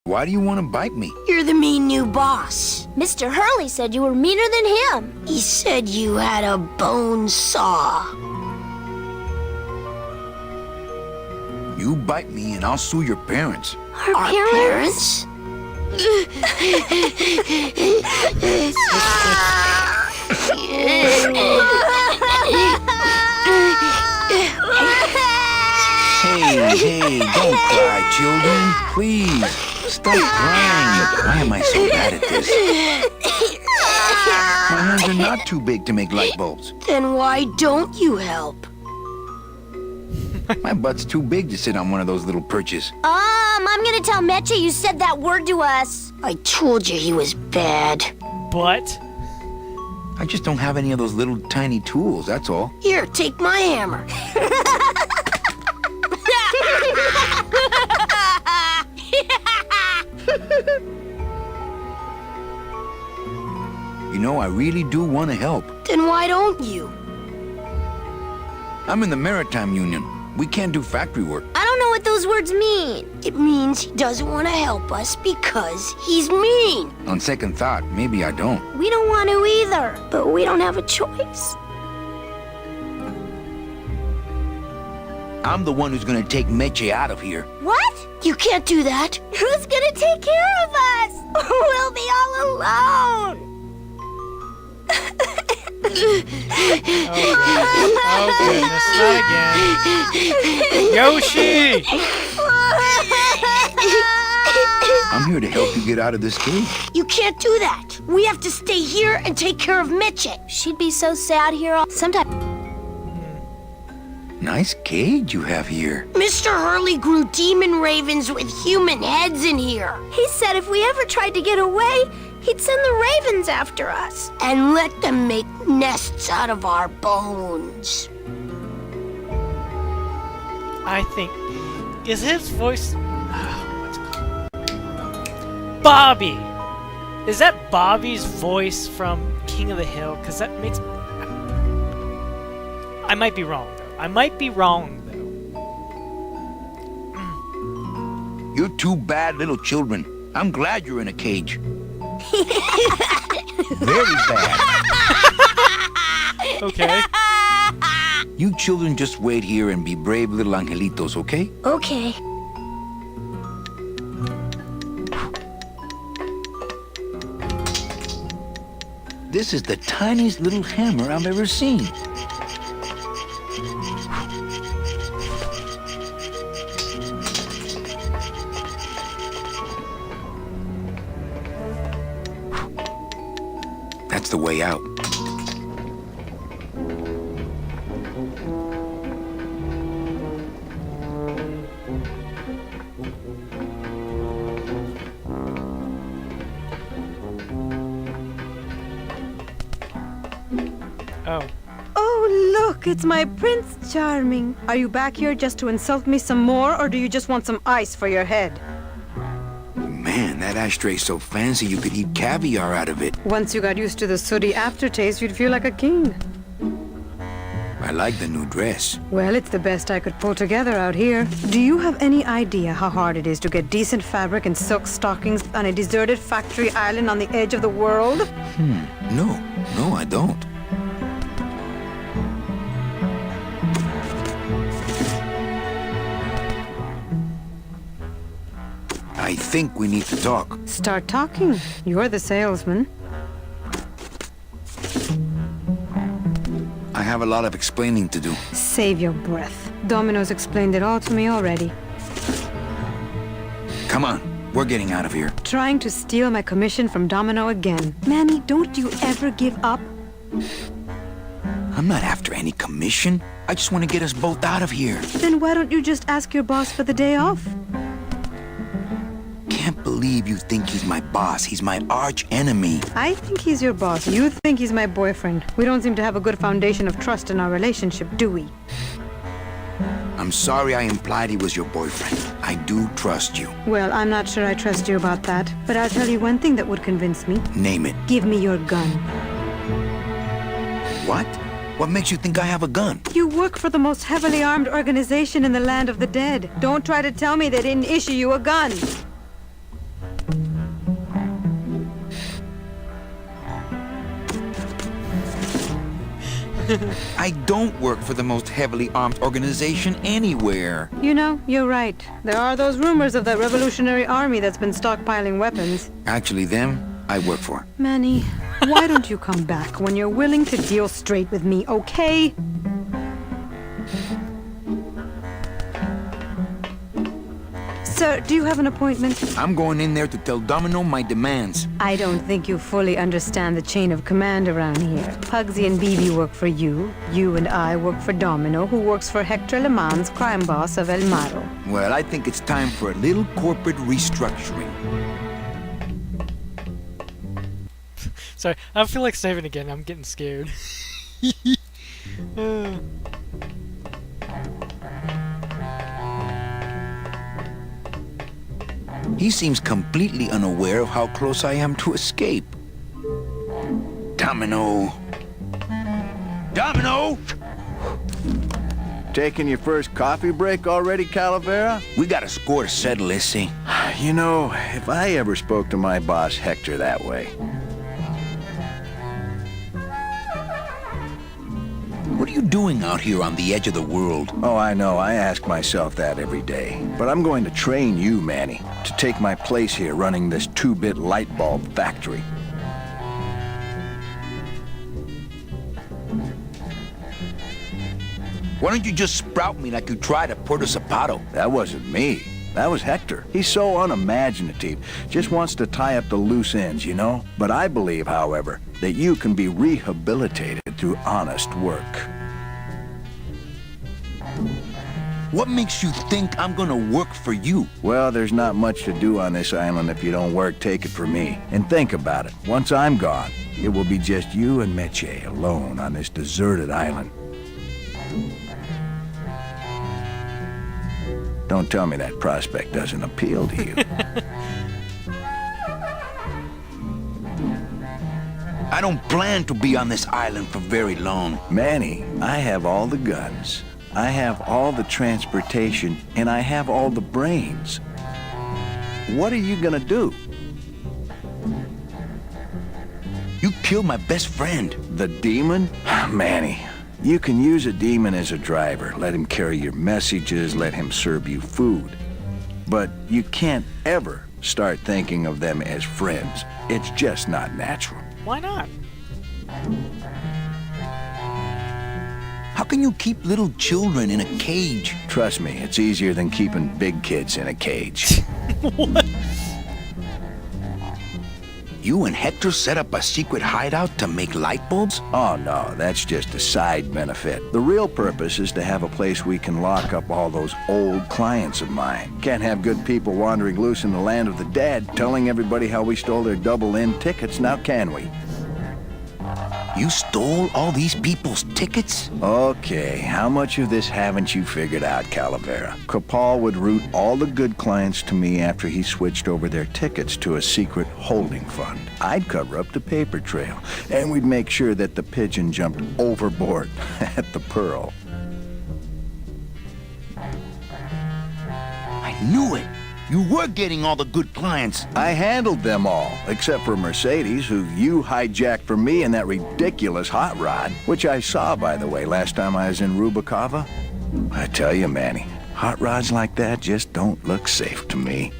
Why do you want to bite me? You're the mean new boss. Mr. Hurley said you were meaner than him. He said you had a bone saw. You bite me and I'll sue your parents. Our parents? Hey, don't cry, children. Please, stop crying. Why am I so bad at this? My hands are not too big to make light bulbs. Then why don't you help? My butt's too big to sit on one of those little perches. I'm gonna tell Meche you said that word to us. I told you he was bad. But I just don't have any of those little tiny tools, that's all. Here, take my hammer. You know, I really do want to help. Then why don't you? I'm in the Maritime Union. We can't do factory work. I don't know what those words mean. It means he doesn't want to help us because he's mean. On second thought, maybe I don't. We don't want to either, but we don't have a choice. I'm the one who's gonna take Meche out of here. What? You can't do that. Who's gonna take care of us? We'll be all alone. oh goodness, not again. Yoshi! I'm here to help you get out of this cage. You can't do that. We have to stay here and take care of Meche. She'd be so sad here all sometime. Nice cage you have here. Mr. Hurley grew demon ravens with human heads in here. He said if we ever tried to get away, he'd send the ravens after us. And let them make nests out of our bones. I think... Is his voice... what's it called? Bobby! Is that Bobby's voice from King of the Hill? Because that makes... I might be wrong, though. I might be wrong, though. You're two bad little children. I'm glad you're in a cage. Very bad. Okay. You children just wait here and be brave little angelitos, okay? Okay. This is the tiniest little hammer I've ever seen. That's the way out. Oh. Oh, look, it's my Prince Charming. Are you back here just to insult me some more, or do you just want some ice for your head? Man, that ashtray's so fancy you could eat caviar out of it. Once you got used to the sooty aftertaste, you'd feel like a king. I like the new dress. Well, it's the best I could pull together out here. Do you have any idea how hard it is to get decent fabric and silk stockings on a deserted factory island on the edge of the world? No, I don't. I think we need to talk. Start talking. You're the salesman. I have a lot of explaining to do. Save your breath. Domino's explained it all to me already. Come on, we're getting out of here. Trying to steal my commission from Domino again. Manny, don't you ever give up? I'm not after any commission. I just want to get us both out of here. Then why don't you just ask your boss for the day off? Can't believe you think he's my boss. He's my arch enemy. I think he's your boss. You think he's my boyfriend. We don't seem to have a good foundation of trust in our relationship, do we? I'm sorry I implied he was your boyfriend. I do trust you. Well, I'm not sure I trust you about that. But I'll tell you one thing that would convince me. Name it. Give me your gun. What? What makes you think I have a gun? You work for the most heavily armed organization in the land of the dead. Don't try to tell me they didn't issue you a gun. I don't work for the most heavily armed organization anywhere. You know, you're right. There are those rumors of that revolutionary army that's been stockpiling weapons. Actually, them, I work for. Manny, why don't you come back when you're willing to deal straight with me, okay? Sir, do you have an appointment? I'm going in there to tell Domino my demands. I don't think you fully understand the chain of command around here. Pugsy and BB work for you. You and I work for Domino, who works for Hector Le Mans, crime boss of El Maro. Well, I think it's time for a little corporate restructuring. Sorry, I feel like saving again. I'm getting scared. He seems completely unaware of how close I am to escape. Domino! Domino! Taking your first coffee break already, Calavera? We got a score to settle, Issy. You know, if I ever spoke to my boss Hector that way... What are you doing out here on the edge of the world? Oh, I know, I ask myself that every day. But I'm going to train you, Manny, to take my place here running this 2-bit light bulb factory. Why don't you just sprout me like you tried at Puerto Zapato? That wasn't me. That was Hector. He's so unimaginative. Just wants to tie up the loose ends, you know? But I believe, however, that you can be rehabilitated through honest work. What makes you think I'm gonna work for you? Well, there's not much to do on this island if you don't work, take it from me. And think about it. Once I'm gone, it will be just you and Meche alone on this deserted island. Don't tell me that prospect doesn't appeal to you. I don't plan to be on this island for very long. Manny, I have all the guns, I have all the transportation, and I have all the brains. What are you gonna do? You killed my best friend. The demon? Manny, you can use a demon as a driver. Let him carry your messages, let him serve you food. But you can't ever start thinking of them as friends. It's just not natural. Why not? How can you keep little children in a cage? Trust me, it's easier than keeping big kids in a cage. What? You and Hector set up a secret hideout to make light bulbs? Oh no, that's just a side benefit. The real purpose is to have a place we can lock up all those old clients of mine. Can't have good people wandering loose in the land of the dead, telling everybody how we stole their double-in tickets, now can we? You stole all these people's tickets? Okay, how much of this haven't you figured out, Calavera? Capal would route all the good clients to me after he switched over their tickets to a secret holding fund. I'd cover up the paper trail, and we'd make sure that the pigeon jumped overboard at the Pearl. I knew it. You were getting all the good clients. I handled them all, except for Mercedes, who you hijacked from me in that ridiculous hot rod, which I saw, by the way, last time I was in Rubacava. I tell you, Manny, hot rods like that just don't look safe to me.